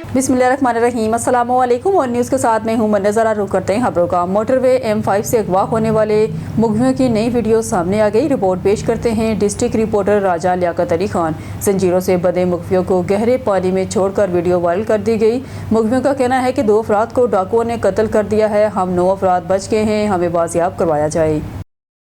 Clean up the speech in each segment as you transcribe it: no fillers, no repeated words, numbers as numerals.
बिस्मिल्लाहिर्रहमानिर्रहीम, अस्सलाम वालेकुम। और न्यूज़ के साथ में हूँ मैं। ज़रा रुख करते हैं खबरों का। मोटरवे M5 से अगवा होने वाले मुग़वियों की नई वीडियो सामने आ गई। रिपोर्ट पेश करते हैं डिस्ट्रिक्ट रिपोर्टर राजा लियाकत अली खान। जंजीरों से बंधे मुग़वियों को गहरे पानी में छोड़कर वीडियो वायरल कर दी गई। मुग़वियों का कहना है कि 2 अफराद को डाकुओं ने कत्ल कर दिया है। हम 9 अफराद बच गए हैं, हमें बाजियाब करवाया जाए।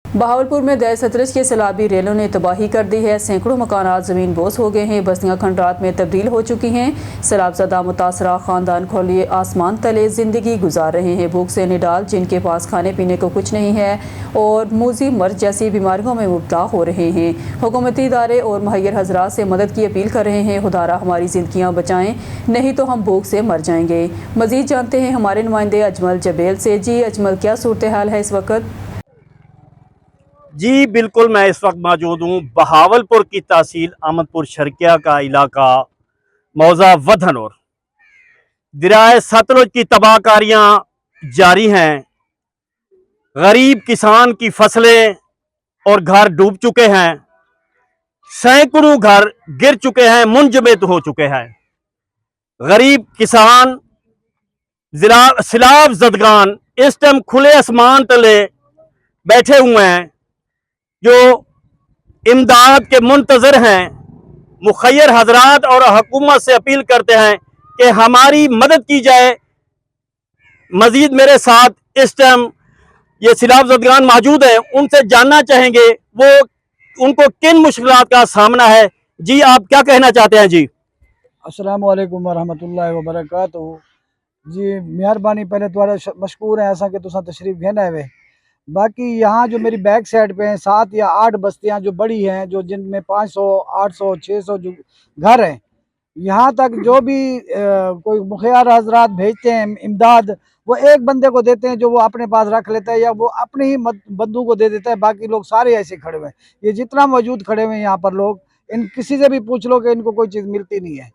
बहावलपुर में गैर सतलज के सैलाबी रेलों ने तबाही कर दी है। सैकड़ों मकानात ज़मीन बोस हो गए हैं। बस्तियाँ खंडरात में तब्दील हो चुकी हैं। सैलाबज़दा मुतासरा ख़ानदान खोलिए आसमान तले ज़िंदगी गुजार रहे हैं। भूख से निडाल, जिनके पास खाने पीने को कुछ नहीं है और मूजी मर्ज जैसी बीमारियों में मुब्तला हो रहे हैं। हुकूमती इदारे और मुहैयर हज़रात से मदद की अपील कर रहे हैं। खुदारा हमारी ज़िंदगियाँ बचाएँ, नहीं तो हम भूख से मर जाएंगे। मज़ीद जानते हैं हमारे नुमाइंदे अजमल जबेल से। जी अजमल, क्या सूरत हाल है इस वक्त? जी बिल्कुल, मैं इस वक्त मौजूद हूँ बहावलपुर की तहसील अहमदपुर शर्किया का इलाका मौजा वधनौर। दरियाए सतलुज की तबाहकारियाँ जारी हैं। गरीब किसान की फसलें और घर डूब चुके हैं। सैकड़ों घर गिर चुके हैं, मुंजमद हो चुके हैं। गरीब किसान सैलाब ज़दगान इस टाइम खुले आसमान तले बैठे हुए हैं, जो इमदाद के मुंतज़र हैं। मुखय्यर हजरात और हुकूमत से अपील करते हैं कि हमारी मदद की जाए। मजीद मेरे साथ इस टाइम ये सैलाब ज़दगान मौजूद हैं, उनसे जानना चाहेंगे वो उनको किन मुश्किलात का सामना है। जी, आप क्या कहना चाहते हैं? जी अस्सलाम वालेकुम वरहमतुल्लाहि वबरकातुहू। जी मेहरबानी, पहले तुम्हारा मशकूर है ऐसा कि तुसा तशरीफ घेना है। बाकी यहाँ जो मेरी बैक साइड पे हैं 7 या 8 बस्तियाँ जो बड़ी हैं, जो जिनमें 500 800 600 जो घर हैं, यहाँ तक जो भी कोई मुखियार हजरात भेजते हैं इमदाद, वो एक बंदे को देते हैं जो वो अपने पास रख लेता है या वो अपने ही बंदू को दे देता है। बाकी लोग सारे ऐसे खड़े हुए हैं। ये जितना मौजूद खड़े हुए हैं यहाँ पर लोग, इन किसी से भी पूछ लो कि इनको कोई चीज़ मिलती नहीं है।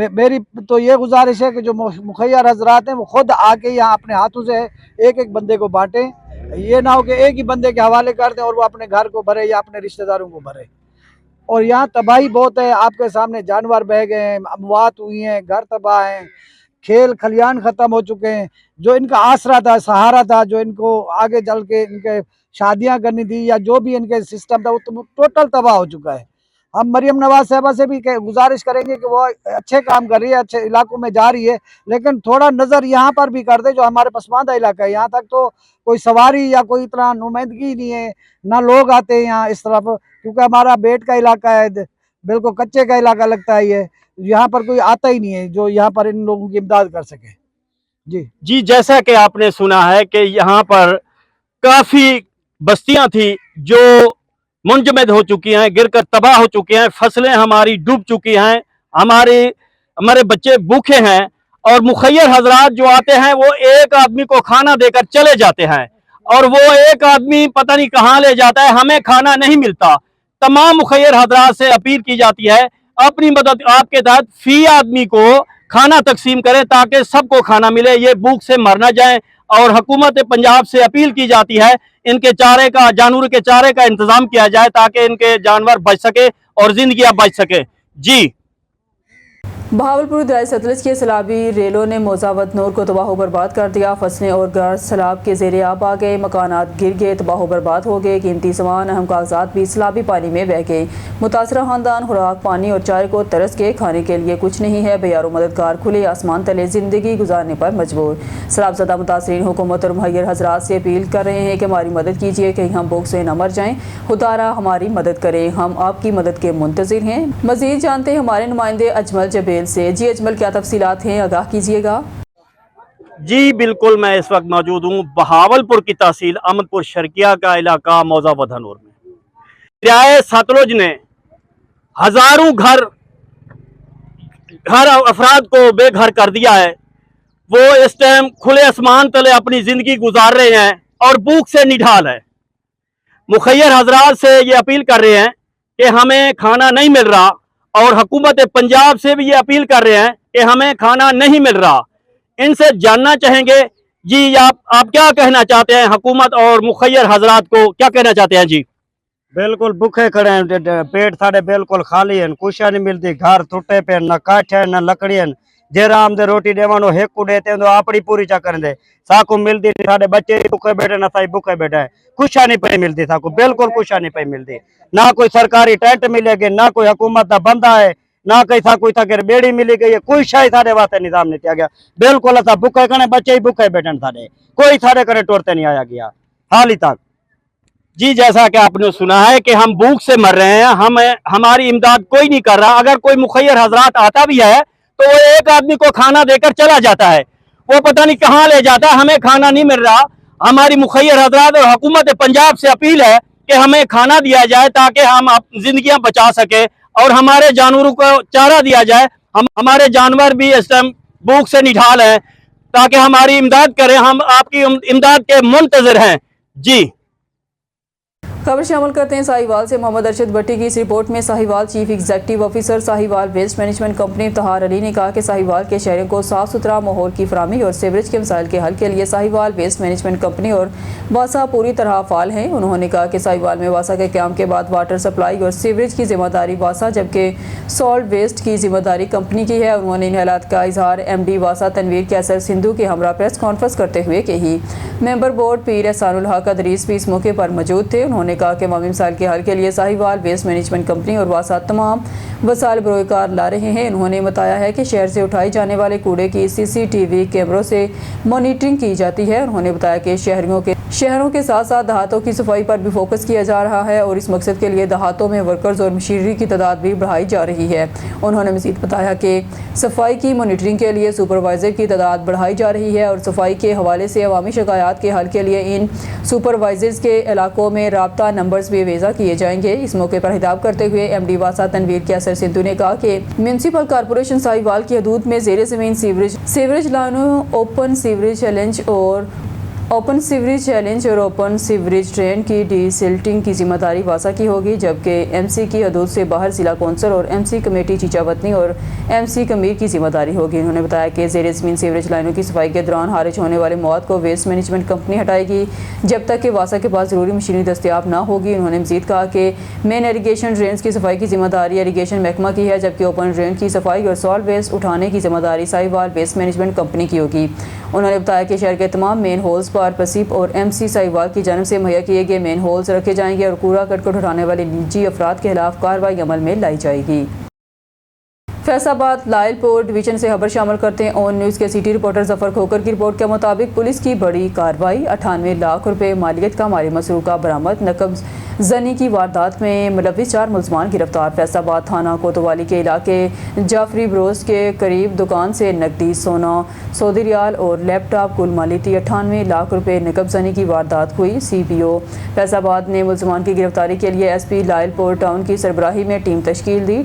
मेरी तो ये गुजारिश है कि जो मुखियार हजरात हैं वो खुद आके यहाँ अपने हाथों से एक एक बंदे को बांटें। ये ना हो कि एक ही बंदे के हवाले कर दें और वो अपने घर को भरे या अपने रिश्तेदारों को भरे। और यहाँ तबाही बहुत है, आपके सामने जानवर बह गए हैं, अमवात हुई हैं, घर तबाह हैं, खेल खलियान ख़त्म हो चुके हैं। जो इनका आसरा था, सहारा था, जो इनको आगे चल के इनके शादियाँ करनी थी या जो भी इनके सिस्टम था, वो टोटल तबाह हो चुका है। हम मरियम नवाज साहबा से भी गुजारिश करेंगे कि वो अच्छे काम कर रही है, अच्छे इलाकों में जा रही है, लेकिन थोड़ा नज़र यहाँ पर भी कर दे जो हमारे पसमानदा इलाका है। यहाँ तक तो कोई सवारी या कोई इतना नुमाइंदगी नहीं है, ना लोग आते हैं यहाँ इस तरफ, क्योंकि हमारा बेट का इलाका है, बिल्कुल कच्चे का इलाका लगता है ये। यहाँ पर कोई आता ही नहीं है जो यहाँ पर इन लोगों की इमदाद कर सके। जी, जैसा कि आपने सुना है कि यहाँ पर काफ़ी बस्तियाँ थी जो मुंजमद हो चुकी हैं, गिरकर तबाह हो चुकी हैं। फसलें हमारी डूब चुकी हैं। हमारे बच्चे भूखे हैं और मुखय्यर हजरात जो आते हैं वो एक आदमी को खाना देकर चले जाते हैं और वो एक आदमी पता नहीं कहाँ ले जाता है, हमें खाना नहीं मिलता। तमाम मुखय्यर हजरात से अपील की जाती है अपनी मदद आपके तहत फी आदमी को खाना तकसीम करें ताकि सबको खाना मिले, ये भूख से मर ना जाए। और हुकूमत पंजाब से अपील की जाती है इनके चारे का, जानवर के चारे का इंतजाम किया जाए ताकि इनके जानवर बच सके और जिंदगियां बच सके। जी, बहावलपुर दरियाए सतलज के सैलाबी रेलों ने मौजा वधनौर को तबाह बर्बाद कर दिया। फसलें और घर सैलाब के ज़ेरे आब आ गए, मकानात गिर गए, तबाह बर्बाद हो गए। कीमती सामान, अहम कागजात भी सैलाबी पानी में बह गए। मुतासरा खानदान खुराक, पानी और चाय को तरस के खाने के लिए कुछ नहीं है। बेयारो मददगार खुले आसमान तले ज़िंदगी गुजारने पर मजबूर। सैलाबज़दा मुतासरीन हुकूमत और मुहैयर हजरात से अपील कर रहे हैं कि हमारी मदद कीजिए, कहीं हम भूख से न मर जाएँ। खुदारा हमारी मदद करें, हम आपकी मदद के मुंतज़िर हैं। मज़ीद जानते हैं हमारे नुमाइंदे अजमल जबेल से। जी अजमल, क्या तफसीलात हैं, आगाह कीजिएगा। जी बिल्कुल, मैं इस वक्त मौजूद हूँ बहावलपुर की तहसील अहमदपुर शर्किया का इलाका मौजा वधनौर में। दरियाए सतलुज ने हजारों घर अफराद को बेघर कर दिया है। वो इस टाइम खुले आसमान तले अपनी जिंदगी गुजार रहे हैं और भूख से निढाल है। मुखय्यर हजरात से ये अपील कर रहे हैं कि हमें खाना नहीं मिल रहा और हुकूमत पंजाब से भी ये अपील कर रहे हैं कि हमें खाना नहीं मिल रहा। इनसे जानना चाहेंगे जी, आप क्या कहना चाहते हैं? हुकूमत और मुखय्यर हजरात को क्या कहना चाहते हैं? जी बिल्कुल भूखे खड़े हैं, पेट साढ़े बिल्कुल खाली हैं, कुछ नहीं मिलती, घर टूटे पे, न काठ है न लकड़ी है। जे राम दे रोटी देवनो एक को देते तो अपनी पूरी चक्कर दे साकू मिलती साडे बच्चे भूखे बैठे ना साई भूखे बैठे है कुछा नहीं पे मिलती साकू बिल्कुल कुछा नहीं पे मिलती ना कोई सरकारी टेंट मिलेगी ना कोई हुकूमत का बंदा है ना कहीं साकू तक बेड़ी मिली गई है कोई शायद साडे वास्ते निजाम नहीं दिया गया बिल्कुल असा भूखे कने बच्चे ही भूखे बैठे साडे कोई साडे करे टुरते नहीं आया गया हाल ही तक। जी जैसा कि आपने सुना है कि हम भूख से मर रहे हैं, हमारी इमदाद कोई नहीं कर रहा। अगर कोई मुखैर हजरात आता भी है तो वो एक आदमी को खाना देकर चला जाता है, वो पता नहीं कहाँ ले जाता है, हमें खाना नहीं मिल रहा। हमारी मुखैर हजरात और हुकूमत पंजाब से अपील है कि हमें खाना दिया जाए ताकि हम जिंदगियां बचा सके और हमारे जानवरों को चारा दिया जाए। हमारे जानवर भी इस टाइम भूख से निढाल हैं, ताकि हमारी इमदाद करें, हम आपकी इमदाद के मुंतजर हैं। जी खबर शामिल करते हैं साहिवाल से। मोहम्मद अरशद भट्टी की इस रिपोर्ट में Sahiwal chief executive officer Sahiwal waste management company Iftikhar Ali ने कहा कि साहिवाल के शहरों को साफ सुथरा माहौल की फराहमी और सीवरेज के मसाइल के हल के लिए साहिवाल वेस्ट मैनेजमेंट कंपनी और वासा पूरी तरह फाल हैं। उन्होंने कहा कि साहिवाल में वासा के क्याम के बाद वाटर सप्लाई और सीवरेज की जिम्मेदारी वासा जबकि सॉल्ट वेस्ट की जिम्मेदारी कंपनी की है। उन्होंने इन हालात का इजहार MD वासा तनवीर कैसर सिंधु के हमरा प्रेस कॉन्फ्रेंस करते हुए की। मेंबर बोर्ड पीर एहसानुल हक अदरीस भी इस मौके पर मौजूद थे। उन्होंने कहा कि मामी मसाइल के हल के लिए साहिवाल वेस्ट मैनेजमेंट कंपनी और वासा तमाम वसाइल बरोकार ला रहे हैं। उन्होंने बताया है कि शहर से उठाए जाने वाले कूड़े की CCTV कैमरों से मॉनिटरिंग की जाती है। उन्होंने बताया कि शहरों के साथ साथ देहातों की सफाई पर भी फोकस किया जा रहा है और इस मकसद के लिए देहातों में वर्कर्स और मशीनरी की तादाद भी बढ़ाई जा रही है। उन्होंने मज़ीद बताया कि सफाई की मॉनिटरिंग के लिए सुपरवाइज़र की तादाद बढ़ाई जा रही है और सफाई के हवाले से अवामी शिकायत के हल के लिए इन सुपरवाइजर्स के इलाकों में राब्ता नंबर्स भी वेज़ा किए जाएंगे। इस मौके पर खिताब करते हुए MD वासा तनवीर कैसर सिंधु ने कहा कि म्यूनसिपल कॉरपोरेशन साहिवाल की हदूद में ज़ेरे ज़मीन सीवरेज लाइनों, ओपन सीवरेज चैलेंज और ओपन सीवरेज ट्रेन की डीसिल्टिंग की जिम्मेदारी वासा की होगी, जबकि MC की हदूद से बाहर जिला कौंसल और MC कमेटी चीचावतनी और MC कमीर की जिम्मेदारी होगी। उन्होंने बताया कि ज़ेरे ज़मीन सीवरेज लाइनों की सफाई के दौरान खारिज होने वाले मौत को वेस्ट मैनेजमेंट कंपनी हटाएगी जब तक कि वासा के पास ज़रूरी मशीनरी दस्तियाब ना होगी। उन्होंने मज़ीद कहा कि मेन इरीगेशन ड्रेन्स की सफाई की जिम्मेदारी इरीगेशन महकमा की है, जबकि ओपन ड्रेन की सफाई और सॉल्ट वेस्ट उठाने की जिम्मेदारी साहिवाल वेस्ट मैनेजमेंट कंपनी की होगी। उन्होंने बताया कि शहर के तमाम मेन होल्स पर पसीप और MC साहिवाल की जानब से मुहैया किए गए मेन होल्स रखे जाएंगे और कूड़ा करकट उठाने वाले निजी अफराद के खिलाफ कार्रवाई अमल में लाई जाएगी। फैसलाबाद लायलपुर डिवीजन से खबर शामिल करते हैं। ऑन न्यूज़ के सिटी रिपोर्टर जफर खोकर की रिपोर्ट के मुताबिक पुलिस की बड़ी कार्रवाई, 98 लाख रुपए मालियत का माली मसरूका बरामद, नकब जनी की वारदात में मुलविस 4 मुलजमान गिरफ्तार। फैसलाबाद थाना कोतवाली के इलाके जाफरी ब्रोस के करीब दुकान से नकदी, सोना, सऊदी रियाल और लैपटॉप कुल मालियती 98 लाख रुपए नकब जनी की वारदात हुई। CPO फैसलाबाद ने मुलजमान की गिरफ्तारी के लिए SP लायलपुर टाउन की सरबराही में टीम तश्कील दी।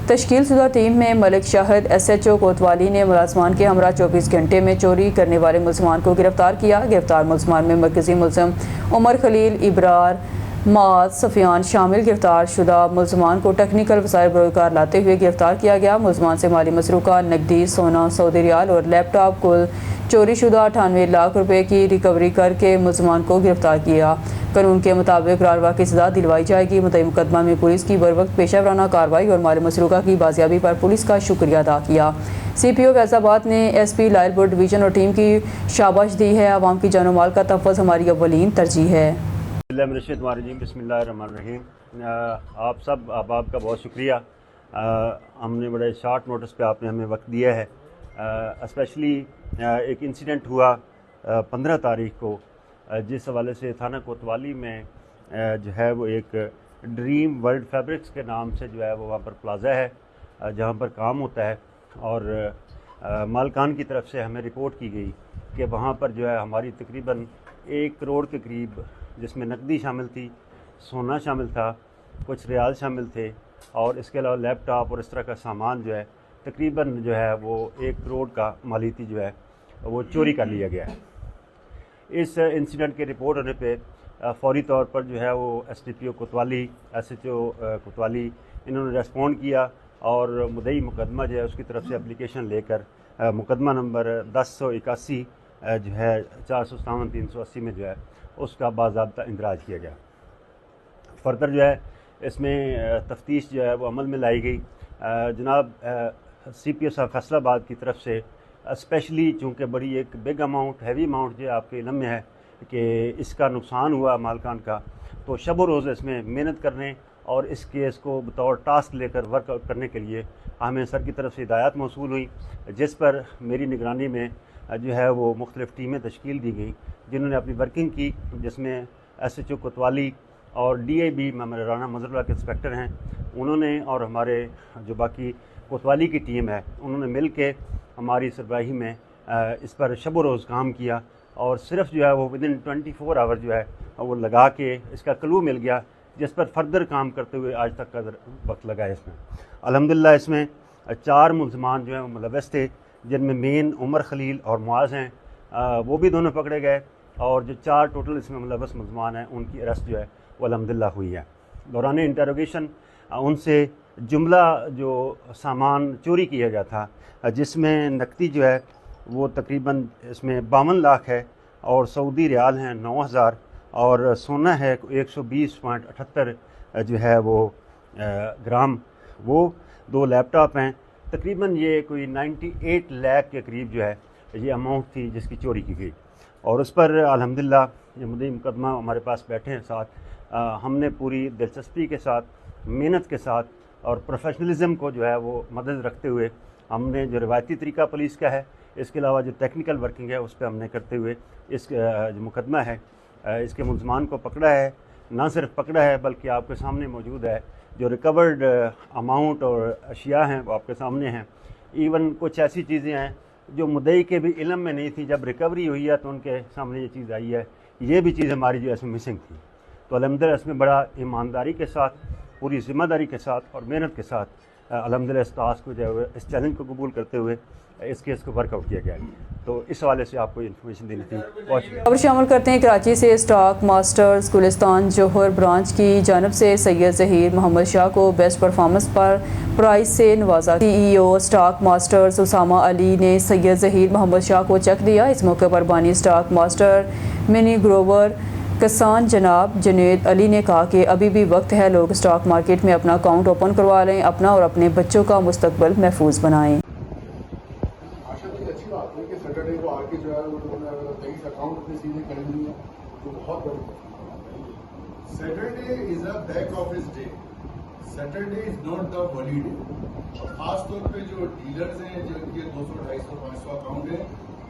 तश्कील शुदा टीम में मलिक शाहिद SHO कोतवाली ने मुलाजमान के हमरा 24 घंटे में चोरी करने वाले मुलजमान को गिरफ्तार किया। गिरफ्तार मुलजमान में मरकजी मुलजम उमर खलील, इब्रार, माद, सफियान शामिल। गिरफ्तार शुदा मुलजमान को टेक्निकल वसाइल बरोकार लाते हुए गिरफ्तार किया गया। मुलजमान से माली मसरूका, नकदी, सोना, सऊदी रियाल और लैपटॉप कुल चोरी शुदा 98 लाख रुपए की रिकवरी करके मुलजमान को गिरफ्तार किया। कानून के मुताबिक रारवा की सजा दिलवाई जाएगी। मुतई मुकदमा में पुलिस की बरवक्त पेशावराना कार्रवाई और माली मसरूका की बाजियाबी पर पुलिस का शुक्रिया अदा किया। CPO फैसलाबाद ने SP लायलपुर डिवीजन और टीम की शाबाश दी है। आवाम की जानो माल का तहफ़्फ़ुज़ हमारी अव्वलीन तरजीह है। बिस्मिल्लाहिर्रहमानिर्रहीम। आप सब अहबाब का बहुत शुक्रिया। हमने बड़े शॉर्ट नोटिस पे आपने हमें वक्त दिया है। स्पेशली एक इंसिडेंट हुआ 15 तारीख को, जिस हवाले से थाना कोतवाली में जो है वो एक ड्रीम वर्ल्ड फैब्रिक्स के नाम से जो है वो वहाँ पर प्लाज़ा है जहाँ पर काम होता है, और मालकान की तरफ से हमें रिपोर्ट की गई कि वहाँ पर जो है हमारी तकरीबन 1 करोड़ के करीब, जिसमें नकदी शामिल थी, सोना शामिल था, कुछ रियाल शामिल थे और इसके अलावा लैपटॉप और इस तरह का सामान जो है तकरीबन जो है वो 1 करोड़ का मालियती जो है वो चोरी कर लिया गया है। इस इंसिडेंट के रिपोर्ट होने पे फौरी तौर पर जो है वो SDPO कोतवाली, SHO कोतवाली, इन्होंने रेस्पॉन्ड किया और मुद्दई मुकदमा जो है उसकी तरफ से एप्लीकेशन लेकर मुकदमा नंबर 1081 जो है 457-380 में जो है उसका बाज़ाब्ता इंदराज किया गया। फर्दर जो है इसमें तफ्तीश जो है वो अमल में लाई गई। जनाब CPS ऑफ फैसलाबाद की तरफ से स्पेशली, चूँकि बड़ी एक बिग अमाउंट, हैवी अमाउंट जो आपके इल्म में है कि इसका नुकसान हुआ मालकान का, तो शब रोज़ इसमें मेहनत करने और इस केस को बतौर टास्क लेकर वर्कआउट करने के लिए हमें सर की तरफ से हिदायत मौसूल हुई, जिस पर मेरी निगरानी में जो है वो मुख्तलिफ़ टीमें तश्कील दी गई जिन्होंने अपनी वर्किंग की, जिसमें SHO कोतवाली और DIB राना मजरुल्लाह के इंस्पेक्टर हैं, उन्होंने और हमारे जो बाकी कोतवाली की टीम है उन्होंने मिल के हमारी सरबराही में इस पर शब रोज़ काम किया और सिर्फ जो है वो विदिन 24 आवर जो है वो लगा के इसका क्लू मिल गया, जिस पर फर्दर काम करते हुए आज तक का वक्त लगा है। इसमें अल्हम्दुलिल्लाह इसमें 4 मुल्ज़मान जो हैं वो मुलव्वस थे, जिनमें मेन उमर खलील और मुआज़ हैं, वो भी दोनों पकड़े गए और जो 4 टोटल इसमें मुलव्वस मुल्ज़मान हैं उनकी अरेस्ट जो है वो अल्हम्दुलिल्लाह हुई है। दौरान इंटरोगेशन उनसे जुमला जो सामान चोरी किया गया था, जिसमें नकदी जो है वो तकरीबन इसमें 52 लाख है और सऊदी रियाल हैं 9000 और सोना है 120.78 जो है वो ग्राम, वो 2 लैपटॉप हैं, तकरीबन ये कोई 98 लाख के करीब जो है ये अमाउंट थी जिसकी चोरी की गई। और उस पर अल्हम्दुलिल्लाह ये मुद्दई मुकदमा हमारे पास बैठे हैं साथ, हमने पूरी दिलचस्पी के साथ, मेहनत के साथ और प्रोफेशनलिज्म को जो है वो मदद रखते हुए हमने जो रिवायती तरीका पुलिस का है, इसके अलावा जो टेक्निकल वर्किंग है उस पर हमने करते हुए इस जो मुकदमा है इसके मुल्ज़मान को पकड़ा है। ना सिर्फ पकड़ा है बल्कि आपके सामने मौजूद है, जो रिकवर्ड अमाउंट और अशिया हैं वो आपके सामने हैं। इवन कुछ ऐसी चीज़ें हैं जो मुद्दई के भी इल्म में नहीं थी, जब रिकवरी हुई है तो उनके सामने ये चीज़ आई है, ये भी चीज़ हमारी जो इसमें मिसिंग थी। तो अल्हम्दुलिल्लाह इसमें बड़ा ईमानदारी के साथ, पूरी ज़िम्मेदारी के साथ और मेहनत के साथ अल्हम्दुलिल्लाह इस टास्क को जो है इस चैलेंज को कबूल करते हुए इस केस को वर्कआउट किया गया है। तो इस हवाले से आपको इन्फॉर्मेशन देनी थी। बहुत शुक्रिया। खबर शामिल करते हैं कराची से। स्टॉक मास्टर्स गुलिस्तान जौहर ब्रांच की जानब से सैयद ज़हीर मोहम्मद शाह को बेस्ट परफॉर्मेंस पर प्राइज़ से नवाजा। CEO stock masters Usama Ali ने सैयद ज़हीर मोहम्मद शाह को चेक दिया। इस मौके पर बानी स्टॉक मास्टर मिनी ग्रोवर किसान जनाब जुनैद अली ने कहा कि अभी भी वक्त है, लोग स्टॉक मार्केट में अपना अकाउंट ओपन करवा लें, अपना और अपने बच्चों का मुस्तकबिल महफूज बनाएं। अच्छी बात है कि सैटरडे को आके जो है वो 23 अकाउंट अपने सीधे करेंगे, तो बहुत बड़ी। Saturday is a back office day, Saturday is not the holiday. और खास तौर पे जो डीलर्स हैं जिनके 200, 250, 500 अकाउंट है,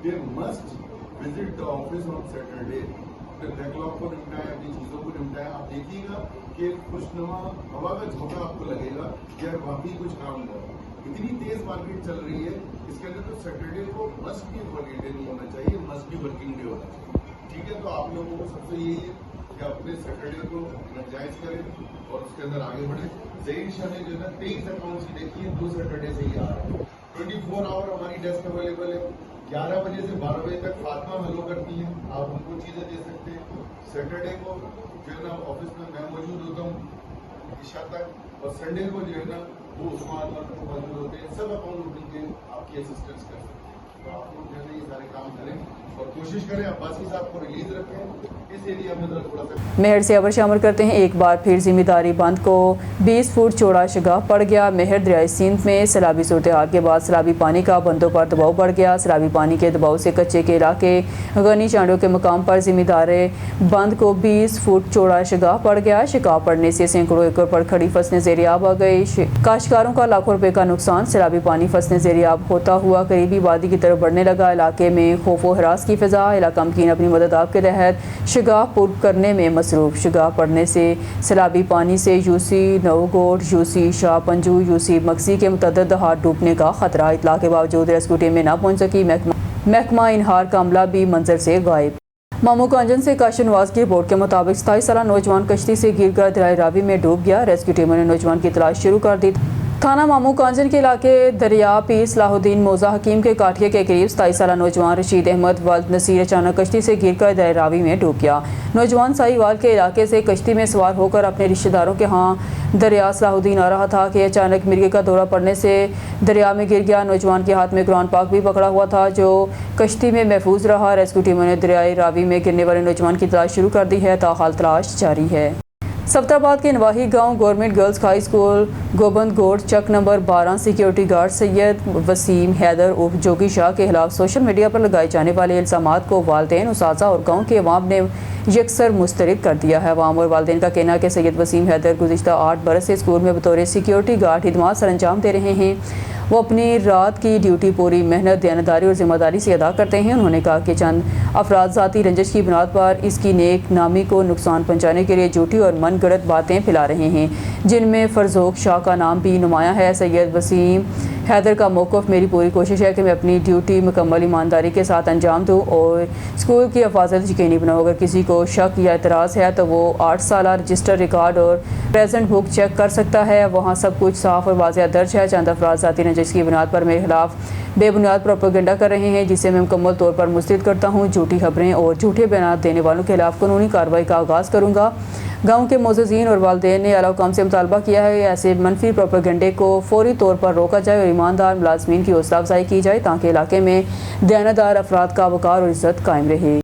they must visit the office on Saturday. फिर बैकलॉग को निपटाएं, अपनी चीजों को निपटाएं। आप देखिएगा कि खुशनुमा हवा का झोंका आपको लगेगा कि यार वाकई कुछ काम हुआ। इतनी तेज मार्केट चल रही है, इसके अंदर तो सैटरडे को मस्ट भी हॉलीडे नहीं होना चाहिए, मस्ट भी वर्किंग डे होना चाहिए। ठीक है, तो आप लोगों को सबसे यही है कि अपने सैटरडे को नजायज करें और उसके अंदर आगे बढ़े। ज़हीर शाह ने जो है 23 अकाउंट्स की देखी है, 2 सैटरडे से ही आ रहा है। 24 आवर हमारी डेस्क अवेलेबल है। 11 बजे से 12 बजे तक फातिमा हेलो करती है, आप उनको चीजें दे सकते हैं। सैटरडे को जो है ना ऑफिस में मैं मौजूद होता हूँ इशा तक, और संडे को जो है ना वो उस्मान और मौजूद होते हैं। सब अकाउंट ओपनिंग के आपकी असिस्टेंस कर सकते हैं। तो आप लोग जो है ना ये सारे काम करें और कोशिश करें अब्बासी साहब को रिलीज रखें इस एरिया में थोड़ा सा। मेहर से अबर शामिल करते हैं। एक बार फिर जिम्मेदारी बंद को 20 फुट चौड़ा शगाफ पड़ गया। मेहर दरियाई सिंध में सैलाबी सूरत हाल के बाद सैलाबी पानी का बंदों पर दबाव बढ़ गया। सैलाबी पानी के दबाव से कच्चे के इलाके गनी चांडों के मकाम पर जिम्मेदारी बंद को 20 फुट चौड़ा शगाफ पड़ गया। शिकाफ पड़ने से सैकड़ों एकड़ पर खड़ी फसलें ज़ेरियाब आ गई। काश्तकारों का लाखों रुपए का नुकसान। सैलाबी पानी फसलें ज़ेरियाब होता हुआ करीबी वादी की तरफ बढ़ने लगा। इलाके में खौफ व हरास की फिजा। इलाका मकीन अपनी मदद आप के तहत शगाफ पुर करने में मसरूफ। शगाफ पड़ने से सैलाबी पानी से UC Nawgot, UC Shah Panju, UC Maksi के मुतअद्दिद हाथ डूबने का खतरा। इतला के बावजूद रेस्क्यू टीमें ना पहुंच सकी। महकमा इनहार का अमला भी मंजर से गायब। मामू कांजन से काशिफ नवाज की रिपोर्ट के मुताबिक 27 साला नौजवान कश्ती से गिरकर दरियाए रावी में डूब गया। रेस्क्यू टीमों ने नौजवान की तलाश शुरू कर दी। थाना मामू कांजन के इलाके दरिया पीर सलाहुद्दीन मौजा हकीम के काठिए के करीब 27 साला नौजवान रशीद अहमद वल्द नसीर अचानक कश्ती से गिरकर दरियाए रावी में डूब गया। नौजवान साहिवाल के इलाके से कश्ती में सवार होकर अपने रिश्तेदारों के यहाँ दरिया सलाहुद्दीन आ रहा था कि अचानक मिर्गे का दौरा पड़ने से दरिया में गिर गया। नौजवान के हाथ में कुरान पाक भी पकड़ा हुआ था जो कश्ती में महफूज रहा। रेस्क्यू टीमों ने दरियाए रावी में गिरने वाले नौजवान की तलाश शुरू कर दी है। ताहाल तलाश जारी है। सफ्ताबाद के नवाही गांव government girls high school Gobind गोड Chak number 12 security guard Syed Waseem Haider उर्फ जोगी शाह के खिलाफ सोशल मीडिया पर लगाए जाने वाले इल्ज़ामात को वालिदैन, उसातिज़ा और गांव के अवाम ने यकसर मुस्तरद कर दिया है। अवाम और वालिदैन का कहना है कि सैयद वसीम हैदर गुज़िश्ता 8 बरस से स्कूल में बतौर सिक्योरिटी गार्ड खिदमत सर अंजाम दे रहे हैं। वो अपनी रात की ड्यूटी पूरी मेहनत, दयानतदारी और ज़िम्मेदारी से अदा करते हैं। उन्होंने कहा कि चंद अफराद ज़ाती रंजिश की बुनियाद पर इसकी नेक नामी को नुकसान पहुँचाने के लिए झूठी और मन गढ़ंत बातें फैला रहे हैं, जिनमें फरजोक शाह का नाम भी नुमाया है। सैयद वसीम हैदर का मौक़िफ़, मेरी पूरी कोशिश है कि मैं अपनी ड्यूटी मुकम्मल ईमानदारी के साथ अंजाम दूँ और स्कूल की हिफाजत यकीनी बनाऊँ। अगर किसी को शक या एतराज़ है तो वो 8 साल रजिस्टर रिकॉर्ड और प्रेजेंट बुक चेक कर सकता है, वहाँ सब कुछ साफ़ और वाज़ेह दर्ज है। चंद अफराद ज़ाती रंजिश की बुनियाद पर मेरे खिलाफ बेबुनियाद प्रोपेगेंडा कर रहे हैं, जिसे मैं मुकम्मल तौर पर मुस्तरद करता हूँ। झूठी खबरें और झूठे बयान देने वालों के खिलाफ कानूनी कार्रवाई का आगाज़ करूँगा। गाँव के मोअज़्ज़िज़ीन और वालिदैन ने आला हुकाम से मुतालबा किया है कि ऐसे मनफी प्रोपेगेंडे को फौरी तौर पर रोका जाए और ईमानदार मुलाज़मीन की हौसला अफजाई की जाए ताकि इलाके में दयानतदार अफराद का वक़ार और इज़्ज़त कायम रहे।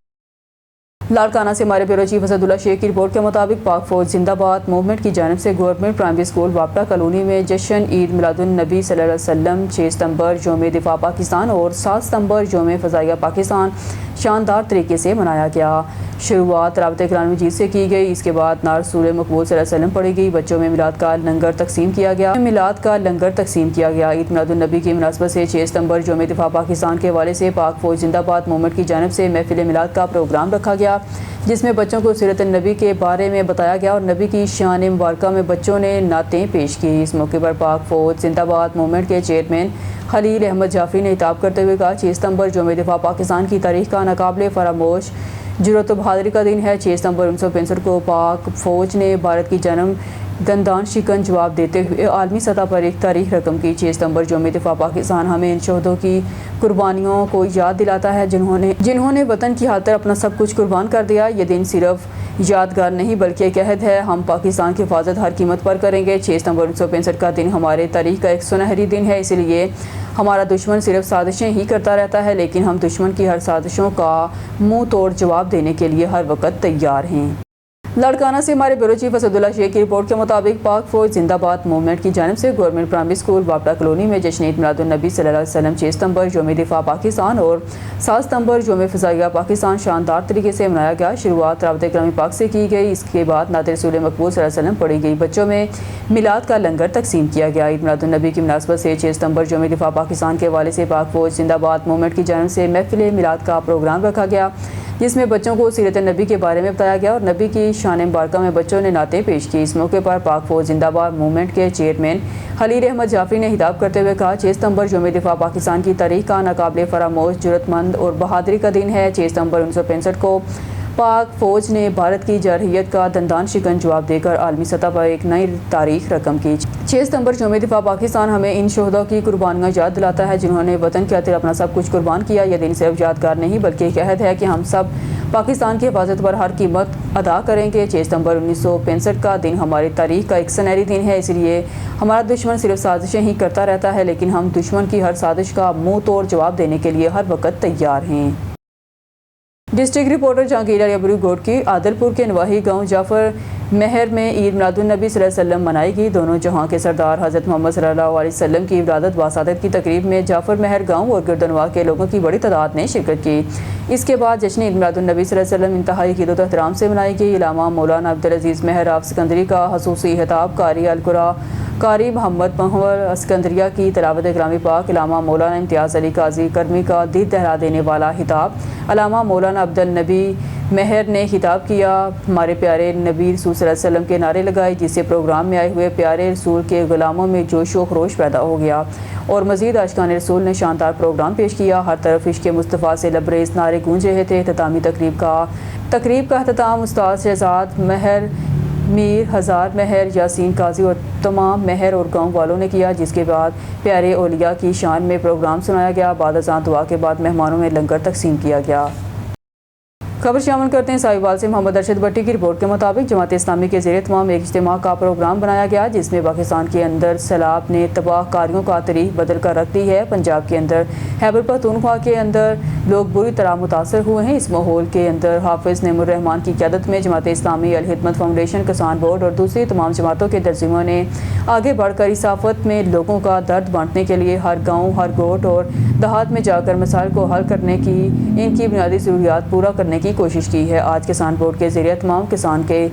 लाड़काना से हमारे ब्यूरो चीफ असदुल्ला शेख की रिपोर्ट के मुताबिक पाक फौज जिंदाबाद मूवमेंट की जानिब से गवर्नमेंट प्राइमरी स्कूल वापटा कॉलोनी में जश्न ईद मिलादुन नबी सल्लल्लाहु अलैहि वसल्लम 6 सितंबर यौम दिफा पाकिस्तान और 7 सितंबर यौम फ़ज़ाइया पाकिस्तान शानदार तरीके से मनाया गया। शुरुआत राबते कुरान मजीद से की गई, इसके बाद नात रसूल मकबूल सल्लल्लाहु अलैहि वसल्लम पढ़ी गई। बच्चों में मिलाद का लंगर तकसीम किया गया। ईद मिलादुन नबी की मुनासबत से 6 सितंबर यौम दिफा पाकिस्तान के हवाले से पाक फौज जिंदाबाद मूवमेंट की जानिब से महफिल मिलाद का प्रोग्राम रखा गया, जिसमें बच्चों को सीरत नबी के बारे में बताया गया और नबी की शान मुबारका में बच्चों ने नातें पेश की। इस मौके पर पाक फौज जिंदाबाद मूवमेंट के चेयरमैन खलील अहमद जाफरी ने खिताब करते हुए कहा, 6 सितंबर यौम दिफा पाकिस्तान की तारीख का नाकाबिले फरामोश जुर्रत व बहादुरी का दिन है। 6 सितंबर 1965 को पाक फौज ने भारत की जन्म दंदान शिकन जवाब देते हुए आलमी सतह पर एक तारीख रकम की। 6 सितंबर यौम दिफा पाकिस्तान हमें इन शहीदों की कुर्बानियों को याद दिलाता है जिन्होंने वतन की खातिर अपना सब कुछ कुर्बान कर दिया। ये दिन सिर्फ यादगार नहीं बल्कि एक अहद है, हम पाकिस्तान की हिफाजत हर कीमत पर करेंगे। 6 सितंबर 1965 का दिन हमारे तारीख का एक सुनहरी दिन है, इसलिए हमारा दुश्मन सिर्फ साजिशें ही करता रहता है, लेकिन हम दुश्मन की हर साजिशों का मुंह तोड़ जवाब देने के लिए हर वक्त तैयार हैं। लाड़काना से हमारे ब्यूरो चीफ असदुल्ला शेख की रिपोर्ट के मुताबिक पाक फौज जिंदाबाद मूवमेंट की जानिब से गवर्नमेंट प्राइमरी स्कूल वापटा कॉलोनी में जश्न ईद मिलादुन नबी सल्लल्लाहु अलैहि वसल्लम 6 सितंबर यौम दिफा पाकिस्तान और 7 सितंबर यौम फ़ज़ाइया पाकिस्तान शानदार तरीके से मनाया गया। शुरुआत राबते कुरान पाक से की गई, इसके बाद नात रसूल मकबूल सल्लल्लाहु अलैहि वसल्लम पढ़ी गई। बच्चों में मिलाद का लंगर तकसीम किया गया। ईद मिलादुन नबी की मुनासबत से 6 सितंबर यौम दिफा पाकिस्तान के हवाले से पाक फौज जिंदाबाद मूवमेंट की जानिब से महफिल मिलाद का प्रोग्राम रखा गया, जिसमें बच्चों को सीरत नबी के बारे में बताया गया और नबी की शान मुबारका में बच्चों ने नातें पेश की। इस मौके पर पाक फौज जिंदाबाद मूवमेंट के चेयरमैन खलील अहमद जाफरी ने खिताब करते हुए कहा, 6 सितंबर यौम दिफा पाकिस्तान की तारीख का नाकाबिले फरामोश जुर्रतमंद और बहादुरी का दिन है। 6 सितंबर 1965 को पाक फौज ने भारत की जारहियत का दंदान शिकन जवाब देकर आलमी सतह पर एक नई तारीख रकम की। 6 सितंबर यौम दिफा पाकिस्तान हमें इन शहीदों की कुर्बानियाँ याद दिलाता है जिन्होंने वतन के खातिर अपना सब कुछ कुर्बान किया। यह दिन सिर्फ यादगार नहीं बल्कि एक अहद है कि हम सब पाकिस्तान की हिफाजत पर हर कीमत अदा करेंगे। 6 सितंबर 1965 का दिन हमारी तारीख का एक सुनहरी दिन है, इसलिए हमारा दुश्मन सिर्फ साजिशें ही करता रहता है, लेकिन हम दुश्मन की हर साजिश का मुंह तोड़ जवाब देने के लिए हर वक्त तैयार हैं। डिस्ट्रिक्ट रिपोर्टर जहांगीर अली अबरू गोड की आदलपुर के नवाही गांव जाफर महर में ईद मिलादुन नबी सल्लल्लाहु अलैहि वसल्लम मनाई गई। दोनों जहां के सरदार हज़रत मोहम्मद सल्लल्लाहु अलैहि वसल्लम की इबादत वासादत की तकरीब में जाफर महर गांव और गिरदनवा के लोगों की बड़ी तादाद ने शिरकत की। इसके बाद जश्न ईद मिलादुन नबी सल्लल्लाहु अलैहि वसल्लम इंतहाई इक़्क़त व एहतराम से मनाई गई। इलामा मौलाना अब्दुल अजीज़ महर ऑफ सिकंदरी का खसूसी खिताब कारी अल-कुरा कारी मोहम्मद पंहवर सिकंदरिया की तिलावत कलामी पाक, इलामा मौलाना इम्तियाज़ अली काजी करमी का दिल दहला देने वाला खिताब, अलामा मौलाना अब्दुल नबी महर ने खिताब किया, हमारे प्यारे नबी रसूल सल्लल्लाहु अलैहि वसल्लम के नारे लगाए, जिससे प्रोग्राम में आए हुए प्यारे रसूल के गुलामों में जोश व खरोश पैदा हो गया और मज़ीद आशिकान रसूल ने शानदार प्रोग्राम पेश किया। हर तरफ इश्क़ मुस्तफ़ा से लबरेज़ नारे गूंज रहे थे। इख्तितामी तकरीब का अख्तिताम उस्ताद शहजाद महर, मीर हज़ार महर, यासीन काजी और तमाम महर और गाँव वालों ने किया, जिसके बाद प्यारे औलिया की शान में प्रोग्राम सुनाया गया। बाद अज़ान दुआ के बाद मेहमानों में लंगर तकसीम किया गया। खबर शामिल करते हैं साहिवाल से। मोहम्मद अरशद भट्टी की रिपोर्ट के मुताबिक जमात इस्लामी के ज़ेर तमाम एक इज्तिमा का प्रोग्राम बनाया गया, जिसमें पाकिस्तान के अंदर सैलाब ने तबाह कारियों का तारीख बदल कर रख दी है। पंजाब के अंदर खैबर पख्तूनख्वा के अंदर लोग बुरी तरह मुतासर हुए हैं। इस माहौल के अंदर हाफिज़ नईमुर रहमान की क़यादत में जमात इस्लामी, अल हिकमत फाउंडेशन, किसान बोर्ड और दूसरी तमाम जमातों के तंजीमों ने आगे बढ़कर इस आफत में लोगों का दर्द बांटने के लिए हर गाँव, हर गोट और देहात में जाकर मसाइल को हल करने की, इनकी बुनियादी ज़रूरियात पूरा करने की कोशिश की है। आज किसान बोर्ड के ज़रिए तमाम किसान के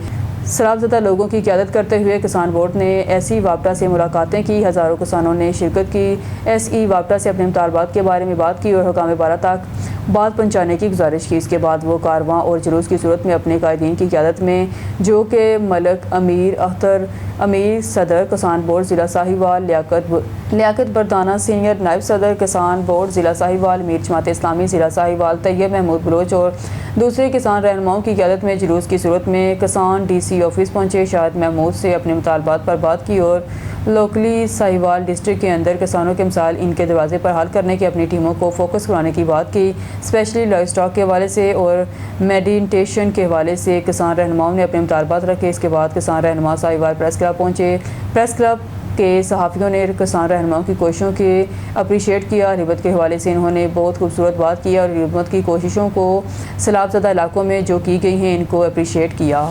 सैलाबज़दा लोगों की क़यादत करते हुए किसान बोर्ड ने एसई वापटा से मुलाकातें की। हज़ारों किसानों ने शिरकत की। एसई वापटा से अपने मुतालबात के बारे में बात की और हुकाम बारा तक बात पहुँचाने की गुजारिश की। इसके बाद वो कारवां और जुलूस की सूरत में अपने कायदीन की क़यादत में, जो कि मलक अमीर अख्तर अमीर सदर किसान बोर्ड ज़िला साहिवाल, लियाकत बरदाना सीनियर नायब सदर किसान बोर्ड ज़िला साहिवाल, मीर जमात इस्लामी ज़िला साहिवाल तैयब महमूद बलोच और दूसरे किसान रहनुमाओं की क़यादत में जुलूस की सूरत में किसान DC ऑफिस पहुँचे। शाहिद महमूद से अपने मुतालबात पर बात की और लोकली साहिवाल डिस्ट्रिक्ट के अंदर किसानों के मसाइल इनके दरवाजे पर हल करने की अपनी टीमों को फोकस कराने की बात की। स्पेशली लाइव स्टॉक के हवाले से और मेडिटेशन के हवाले से किसान रहनुमाओं ने अपने मुतालबात रखे। इसके बाद किसान रहनुमा साहिवाल प्रेस क्लब पहुँचे। प्रेस क्लब के सहाफ़ियों ने किसान रहनुमाओं की कोशिशों के अप्रिशिएट किया। रिबत के हवाले से इन्होंने बहुत खूबसूरत बात की और रिबत की कोशिशों को सैलाबज़दा इलाकों में जो की गई हैं इनको अप्रिशिएट किया।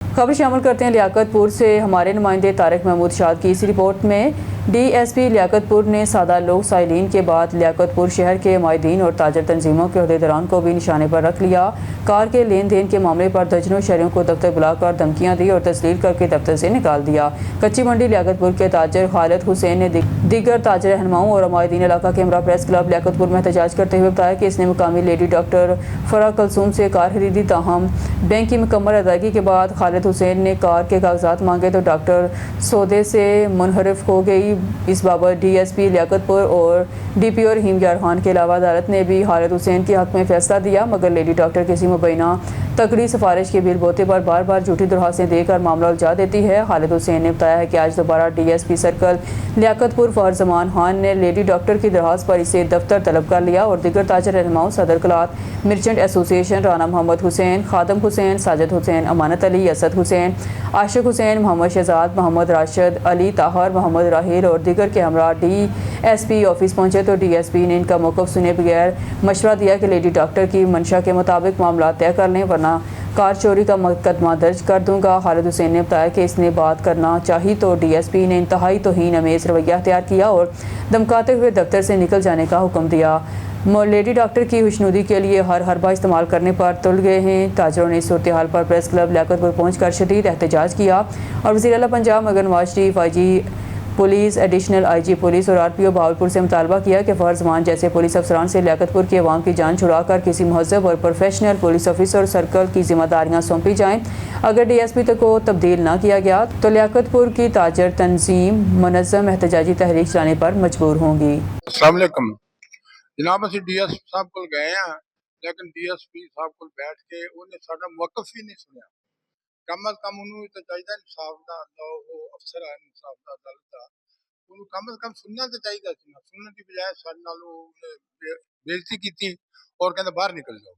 खबर शामिल करते हैं लियाकतपुर से। हमारे नुमाइंदे तारिक महमूद शाद की इस रिपोर्ट में DSP लियाकतपुर ने सादा लोग साइलिन के बाद लियाकतपुर शहर के माहिदीन और ताजर तंजीमों के अहदेदारान को भी निशाने पर रख लिया। कार के लेन देन के मामले पर दर्जनों शहरियों को दफ्तर बुलाकर धमकियां दी और तस्लील करके दफ्तर से निकाल दिया। कच्ची मंडी लियाकतपुर के ताजर खालिद हुसैन ने दीगर ताजर रहनुमाओं और माहिदीन इलाका के हमरा प्रेस क्लब लियाकतपुर में एहतजाज करते हुए बताया कि इसने मुकामी लेडी डॉक्टर फरा कलसूम से कार खरीदी, ताहम बैंक की मुकम्मल अदायगी के बाद खालिद हुसैन ने कार के कागजात मांगे तो डॉक्टर सौदे से मुनहरिफ हो गई। इस बाबत DSP लियाकतपुर और DPO रहीम यार खान के अलावा अदालत ने भी खालिद हुसैन के हक़ में फैसला दिया, मगर लेडी डॉक्टर किसी मुबैना तकड़ी सिफारिश के बिल बोते पर बार बार झूठी दरख्वास्तें देकर मामला उलझा देती है। खालिद हुसैन ने बताया है कि आज दोबारा DSP सर्कल लियाकतपुर फरजमान खान ने लेडी डॉक्टर की दरख्वास्त पर इसे दफ्तर तलब कर लिया और दीगर ताजर रहनुमाओं सदर कलात मर्चेंट एसोसिएशन, राना मोहम्मद हुसैन, खादम हुसैन, साजिद हुसैन, अमानत अली, असद हुसैन, आशिक हुसैन, मोहम्मद शहजाद, मोहम्मद राशिद, अली ताहर, मोहम्मद राहिल और दीगर के हमरा DSP ऑफिस पहुंचे तो DSP ने इनका मौक़िफ़ सुने बगैर मशवरा दिया कि लेडी डॉक्टर की मंशा के मुताबिक मामला तय कर लें वरना कार चोरी का मुकदमा दर्ज कर दूंगा। खालिद हुसैन ने बताया कि इसने बात करना चाही तो DSP ने इंतहाई तौहीन अमेज़ रवैया अख्तियार किया और धमकाते हुए दफ्तर से निकल जाने का हुक्म दिया। लेडी डॉक्टर की खुशनुदी के लिए हर हरबा इस्तेमाल करने पर तुल गए हैं। ताजरों ने इस सूरत हाल पर प्रेस क्लब लियाकतपुर पहुँचकर शदीद एहतजाज किया और वज़ीर आला पंजाब मगर Nawaz Sharif, IG police, additional IG police और RPO बहावलपुर से मुतालबा किया कि फर्जमान जैसे पुलिस अफसरान से लियाकतपुर की आवाम की जान छुड़ाकर किसी महज़ब और प्रोफेशनल पुलिस ऑफिसर सर्कल की जिम्मेदारियां सौंपी जाएं। अगर DSP तक को तब्दील ना किया गया तो लियाकतपुर की ताजर तंजीम मुनज़्ज़म एहतजाजी तहरीक चलाने पर मजबूर होंगी। अस्सलाम वालेकुम जनाब, ਅਸੀਂ DSP ਸਾਹਿਬ ਕੋਲ ਗਏ ਆ, ਲੇਕਿन DSP ਸਾਹਿਬ ਕੋਲ ਬੈਠ ਕੇ ਉਹਨੇ ਸਾਡਾ ਮੌਕਫ ਹੀ ਨਹੀਂ ਸੁਣਿਆ। ਕਮ ਅਜ਼ ਕਮ ਉਹਨੂੰ ਤਾਂ ਚਾਹੀਦਾ ਇਨਸਾਫ ਦਾ, ਉਹ ਅਫਸਰ ਹੈ ਇਨਸਾਫ ਦਾ, ਅਦਾਲਤ ਦਾ, ਉਹਨੂੰ ਕਮ ਅਜ਼ ਕਮ ਸੁਣਨਾ ਤਾਂ ਚਾਹੀਦਾ ਸੀ ਨਾ। ਸੁਣਨ ਦੀ ਬਜਾਏ ਸਾਡੇ ਨਾਲ ਉਹਨੇ ਬੇਇੱਜ਼ਤੀ ਕੀਤੀ ਔਰ ਕਹਿੰਦਾ ਬਾਹਰ ਨਿਕਲ ਜਾਓ।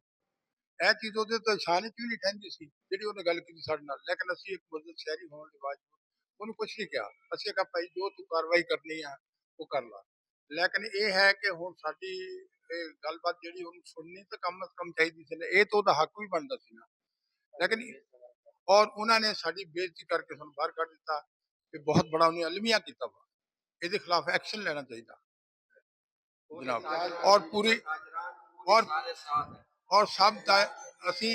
ਇਹ ਚੀਜ਼ ਉਹਦੇ ਤੋਂ ਸ਼ਾਨ ਕਿਉਂ ਨਹੀਂ ਠਹਿੰਦੀ ਸੀ ਜਿਹੜੀ ਉਹਨੇ ਗੱਲ ਕੀਤੀ ਸਾਡੇ ਨਾਲ। ਲੇਕਿਨ ਅਸੀਂ ਇੱਕ ਮਜ਼ਦੂਰ ਸ਼ਹਿਰੀ ਹੋਣ ਦੇ ਬਾਵਜੂਦ ਉਹਨੂੰ ਕੁਛ ਨਹੀਂ ਕਿਹਾ। ਅਸੀਂ ਕਿਹਾ ਭਾਈ ਜੋ ਤੂੰ ਕਾਰਵਾਈ ਕਰਨੀ ਆ ਉਹ ਕਰ ਲਾ। ਲੇਕਿਨ ਇਹ ਹੈ ਕਿ ਹੁਣ ਸਾਡੀ ਇਹ ਗੱਲਬਾਤ ਜਿਹੜੀ ਉਹਨੂੰ ਸੁਣਨੀ ਤਾਂ ਕਮ ਅਜ਼ ਕਮ ਚਾਹੀਦੀ ਸੀ ਨਾ। ਇਹ ਤਾਂ ਉਹਦਾ ਹੱਕ ਵੀ ਬਣਦਾ ਸੀ ਨਾ। ਲੇਕਿਨ ਔਰ ਉਹਨਾਂ ਨੇ ਸਾਡੀ ਬੇਇੱਜ਼ਤੀ ਕਰਕੇ ਸਾਨੂੰ ਬਾਹਰ ਕੱਢ ਦਿੱਤਾ ਤੇ ਬਹੁਤ ਬੜਾ ਉਹਨੇ ਅਲਮੀਆ ਕੀਤਾ ਵਾ। ਇਹਦੇ ਖਿਲਾਫ ਐਕਸ਼ਨ ਲੈਣਾ ਚਾਹੀਦਾ ਜਨਾਬ। ਔਰ ਪੂਰੀ ਔਰ ਸਭ ਅਸੀਂ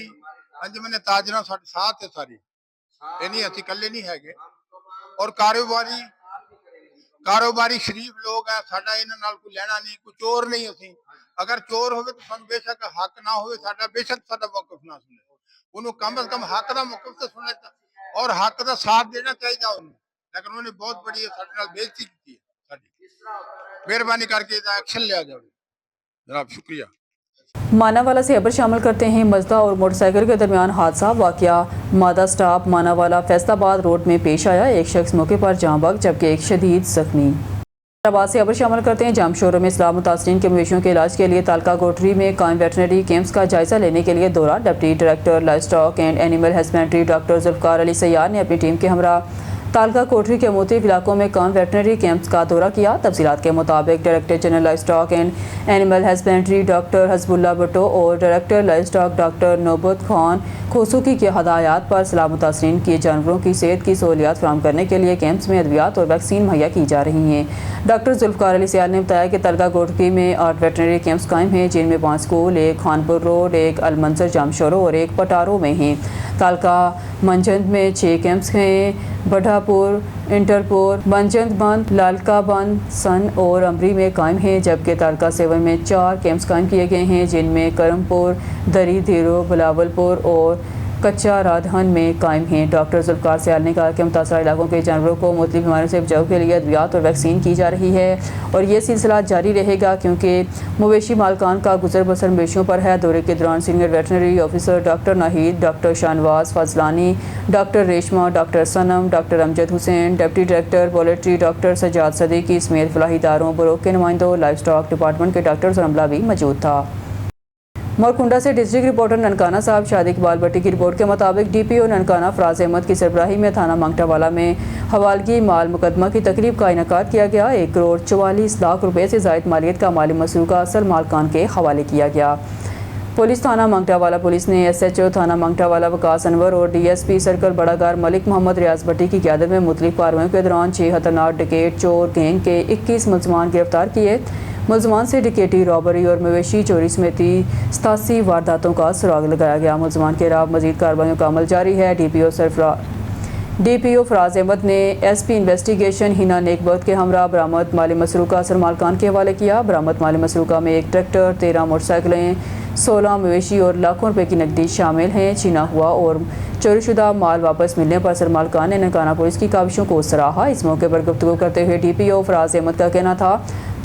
ਅੰਜਮਨ ਤਾਜਰਾਂ ਸਾਡੇ ਸਾਥ ਹੈ ਸਾਰੀ, ਇਹ ਨਹੀਂ ਅਸੀਂ ਇਕੱਲੇ ਨਹੀਂ ਹੈਗੇ। ਔਰ ਕਾਰੋਬਾਰੀ ਸ਼ਰੀਫ ਲੋਕ ਹੈ, ਸਾਡਾ ਇਹਨਾਂ ਨਾਲ ਕੋਈ ਲੈਣਾ ਨਹੀਂ, ਕੋਈ ਚੋਰ ਨਹੀਂ। ਅਸੀਂ ਅਗਰ ਚੋਰ ਹੋਵੇ ਤਾਂ ਸਾਨੂੰ ਬੇਸ਼ੱਕ ਹੱਕ ਨਾ ਹੋਵੇ ਸਾਡਾ, ਬੇਸ਼ੱਕ ਸਾਡਾ ਮੌਕਫ ਨਾ ਸੁਣੇ, ਉਹਨੂੰ ਕਮ ਅਜ਼ ਕਮ ਹੱਕ ਦਾ ਮੌਕਫ ਤਾਂ ਸੁਣੇ ਔਰ ਹੱਕ ਦਾ ਸਾਥ ਦੇਣਾ ਚਾਹੀਦਾ ਉਹਨੂੰ। ਲੇਕਿਨ ਉਹਨੇ ਬਹੁਤ ਬੜੀ ਸਾਡੇ ਨਾਲ ਬੇਇੱਜ਼ਤੀ ਕੀਤੀ ਹੈ ਸਾਡੀ। ਮਿਹਰਬਾਨੀ ਕਰਕੇ ਇਹਦਾ ਐਕਸ਼ਨ ਲਿਆ ਜਾਵੇ जनाब, शुक्रिया। मानावाला से खबर शामिल करते हैं। मजदा और मोटरसाइकिल के दरमियान हादसा। वाकया मादा स्टॉप मानावाला फैसलाबाद रोड में पेश आया। एक शख्स मौके पर जाँ बहक जबकि एक शदीद जख्मी। आबाद से खबर शामिल करते हैं। जाम शोरों में इस्लाम मुतासरीन के मवेशियों के इलाज के लिए तालका कोठरी में कायम वेटनरी कैंप्स का जायजा लेने के लिए दौरा। Deputy director livestock and animal husbandry doctor Zulfiqar Ali Syed ने अपनी टीम के हमरा तालका कोठरी के मुख्तलिफ इलाकों में कायम वेटनरी कैंप्स का दौरा किया। तफसीलात के मुताबिक director general livestock and animal husbandry doctor Hasbullah Bhutto और डायरेक्टर लाइव स्टॉक डॉक्टर नौबत खान खोसूकी की हदायत पर इस्लाम मुतासरीन के जानवरों की सेहत की सहूलियात फराहम करने के लिए कैंप्स में अद्वियात और वैक्सीन मुहैया की जा रही हैं। डॉक्टर जुल्फकार अली सैयाद ने बताया कि तालका कोठरी में 8 वेटनरी कैंप्स कायम हैं, जिनमें 5 स्कूल, एक खानपुर रोड, एक अलमंसर जामशोरो और एक पटारो में हैं। तालका मंजंद में 6 कैंप्स हैं। बढ़ापुर, इंटरपुर, मंजंद बंद, लालका बंद, सन और अमरी में कायम हैं, जबकि तालका 7 में 4 कैंप्स कायम किए गए हैं, जिनमें करमपुर, दरी धीरो, बिलावलपुर और कच्चा राधहन में कायम हैं। डॉक्टर जुल्फकार सैयाद ने कहा कि मुतासरा इलाकों के जानवरों को मुख्तलिफ बीमारियों से बचाव के लिए अद्वियात और वैक्सीन की जा रही है और ये सिलसिला जारी रहेगा, क्योंकि मवेशी मालकान का गुजर बसर मवेशियों पर है। दौरे के दौरान senior veterinary officer doctor Nahid, doctor Shahnawaz Fazlani, doctor Reshma, doctor Sanam, doctor Amjad Hussain, deputy director poultry doctor Sajjad Siddiqui समेत फलाही इदारों, बरोक के नुमाइंदों, लाइव स्टॉक डिपार्टमेंट के डॉक्टर्स और अमला भी मौजूद था। मोरकुंडा से डिस्ट्रिक्ट रिपोर्टर ननकाना साहब शादी इकबाल भट्टी की रिपोर्ट के मुताबिक डीपीओ ननकाना फराज अहमद की सरबराही में थाना मांगटावाला में हवालगी माल मुकदमा की तकरीब का इनेकाद किया गया। 1 करोड़ 44 लाख रुपए से ज़ायद मालियत का माली मसरूका असल मालकान के हवाले किया गया। पुलिस थाना मांगटावाला पुलिस ने SHO थाना मांगटावाला वकास अनवर और DSP सर्कल बड़ागार मलिक मोहम्मद रियाज भट्टी की क़यादत में मुख्तलिफ कार्रवाइयों के दौरान 6 खतरनाक डकैत चोर गैंग के 21 मुलजमान गिरफ्तार किए। मुलजमान से डकैती, रॉबरी और मवेशी चोरी समेत 87 वारदातों का सुराग लगाया गया। मुलजमान के खिलाफ मजीद कार्रवाइयों का अमल जारी है। DPO फराज अहमद ने SP इन्वेस्टिगेशन हिना नेकबत के हमरा बरामद माली मसरूका असल मालकान के हवाले किया। बरामद माली मसरूका में 1 ट्रैक्टर, 13 मोटरसाइकिलें, 16 मवेशी और लाखों रुपए की नकदी शामिल हैं। छीना हुआ और चोरीशुदा माल वापस मिलने पर सर मालकान ने ननकाना पुलिस की काविशों को सराहा। इस मौके पर गुफ्तगू करते हुए DPO फराज अहमद का कहना था,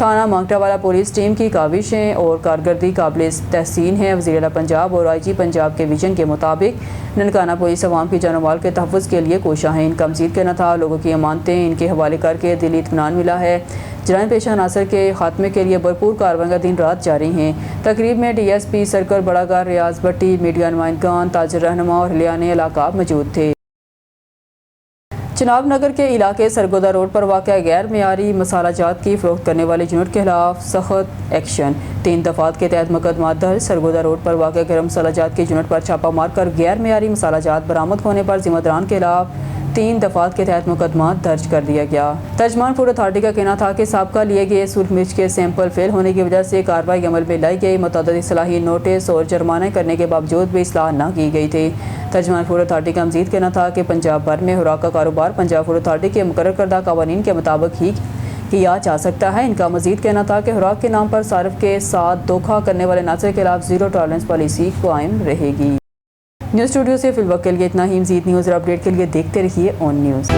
थाना मांगटावाला पुलिस टीम की काविशें और कारकर्दगी काबिल तहसीन है। वज़ीर आला पंजाब और IG पंजाब के विजन के मुताबिक ननकाना पुलिस अवाम की जान माल के तहफ़्फ़ुज़ के लिए कोशा है। इनका मज़ीद कहना था, लोगों की अमानतें इनके हवाले करके दिली इत्मीनान मिला है। जराइम पेशा अनासर के खात्मे के लिए भरपूर कार्रवाई दिन रात जारी हैं। तकरीब में DSP सर्कल बड़ागार रियाज भट्टी, मीडिया नुमाइंदगान, ताजर रहनुमा और हलियाने इलाका मौजूद थे। चनाब नगर के इलाके सरगोदा रोड पर वाक़ गैर मेयारी मसाला जात की फ़रोख्त करने वाले यूनिट के खिलाफ सख्त एक्शन। 3 दफ़ात के तहत मुकदमा दर्ज। सरगोदा रोड पर वाक़ गैर मसाला जात के यूनिट पर छापा मारकर गैर मेयारी मसाला जात बरामद होने पर ज़िम्मेदारान के खिलाफ 3 दफ़ात के तहत मुकदमा दर्ज कर दिया गया। तर्जमान फूड अथॉरिटी का कहना था कि साबका लिए गए सुर्ख मिर्च के सैंपल फेल होने की वजह से कार्रवाई अमल में लाई गई। मुतअद्दिद सलाही नोटिस और जुर्माना करने के बावजूद भी इस्लाह न की गई थी। तर्जमान फूड अथॉरिटी का मज़ीद कहना था कि पंजाब भर में खुराक का कारोबार पंजाब फूड अथॉरिटी के मुकर्रर करदा कवानीन के मुताबिक ही किया जा सकता है। इनका मज़ीद कहना था कि खुराक के नाम पर सार्फ के साथ धोखा करने वाले नासर के खिलाफ ज़ीरो टॉलरेंस पॉलिसी कायम रहेगी। न्यूज़ स्टूडियो से फिल वक्त के लिए इतना ही। मज़ीद न्यूज़ और अपडेट के लिए देखते रहिए ऑन न्यूज़।